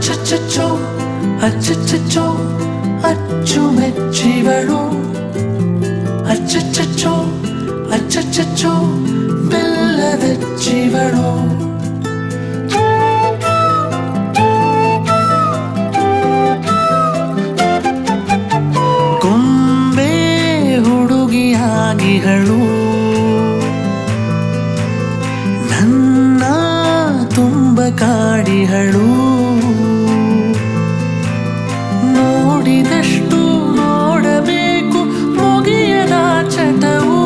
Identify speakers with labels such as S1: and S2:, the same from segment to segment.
S1: ಅಚ್ಚಚ್ಚಚ್ಚೋ ಅಚ್ಚಚ್ಚಚ್ಚೋ ಅಚ್ಚುಮೆಚ್ಚಿವಳು ಅಚ್ಚಚ್ಚಚ್ಚೋ ಅಚ್ಚಚ್ಚಚ್ಚೋ ಬೆಲ್ಲದಚ್ಚಿವಳು ಗೊಂಬೆ ಹುಡುಗಿಯಾಗಿಗಳು ನನ್ನ ತುಂಬ ಕಾಡಿಗಳು ನೋಡಿದಷ್ಟು ನೋಡಬೇಕು ಮುಗಿಯದ ಚಟವು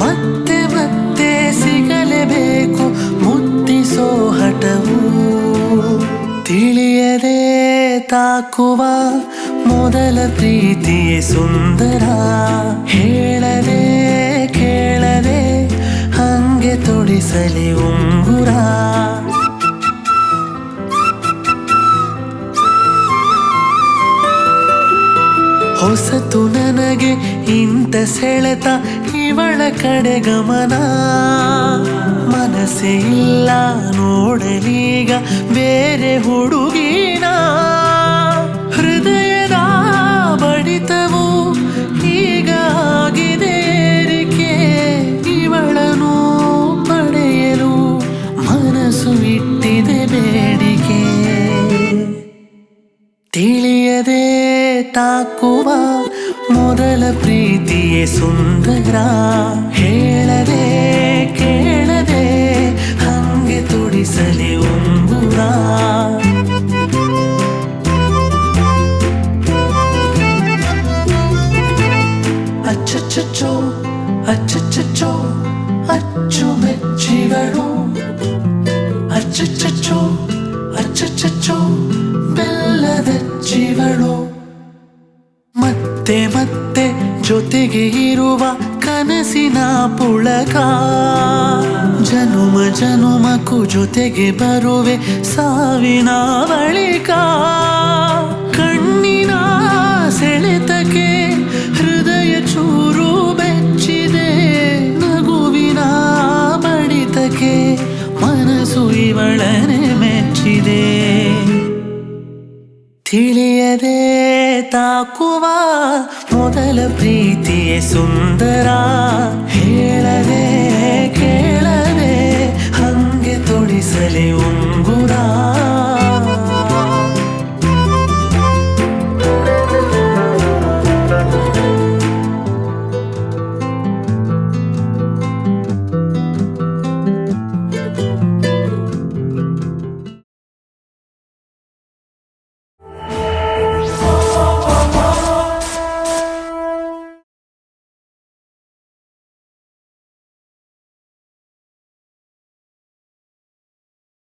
S1: ಮತ್ತೆ ಮತ್ತೆ ಸಿಗಲೇಬೇಕು ಮುತ್ತಿಸೋ ಹಠವು ತಿಳಿಯದೆ ತಾಕುವ ಮೊದಲ ಪ್ರೀತಿಯೇ ಸುಂದರ ಹೇಳದೆ ಕೇಳದೆ ಹಂಗೆ ತೊಡಿಸಲಿ ಉಂಗುರ ಹೊಸತು ನನಗೆ ಇಂಥ ಸೆಳೆತ ಇವಳ ಕಡೆ ಗಮನ ಮನಸ್ಸೇ ಇಲ್ಲ ನೋಡಲೀಗ ಬೇರೆ ಹುಡುಗಿನ ಹೃದಯದ ಬಡಿತವು ಈಗ ಆಗಿದೆ ಏರಿಕೆ ಇವಳನ್ನು ಪಡೆಯಲು ಮನಸ್ಸು ಇಟ್ಟಿದೆ ಬೇಡಿಕೆ ತಿಳಿಯದೆ ತಾಕುವ ಮೊದಲ ಪ್ರೀತಿಯೇ ಸುಂದರ ಹೇಳದೆ ಕೇಳದೆ ಹಂಗೆ ತುಡಿಸಲಿ ಉಂಗುರ ಅಚ್ಚಚ್ಚಚ್ಚೋ ಅಚ್ಚಚ್ಚಚ್ಚೋ ಅಚ್ಚುಮೆಚ್ಚಿವಳು ಅಚ್ಚಚ್ಚಚ್ಚೋ ಅಚ್ಚಚ್ಚಚ್ಚೋ ಬೆಲ್ಲದಚ್ಚಿವಳು ಮತ್ತೆ ಮತ್ತೆ ಜೊತೆಗೆ ಇರುವ ಕನಸಿನ ಪುಳಕ ಜನುಮ ಜನುಮಕ್ಕೂ ಜೊತೆಗೆ ಬರುವೆ ಸಾವಿನ ಬಳಿಕ ಕಣ್ಣಿನ ಸೆಳೆತಕ್ಕೆ ಹೃದಯ ಚೂರು ಬೆಚ್ಚಿದೆ ನಗುವಿನ ಬಡಿತಕ್ಕೆ ಮನಸ್ಸು ಇವಳನೆ ಮೆಚ್ಚಿದೆ ತಿಳಿಯದೆ ತಾಕುವ ಮೊದಲ ಪ್ರೀತಿಯೇ ಸುಂದರ ಹೇಳದೆ ಕೇಳ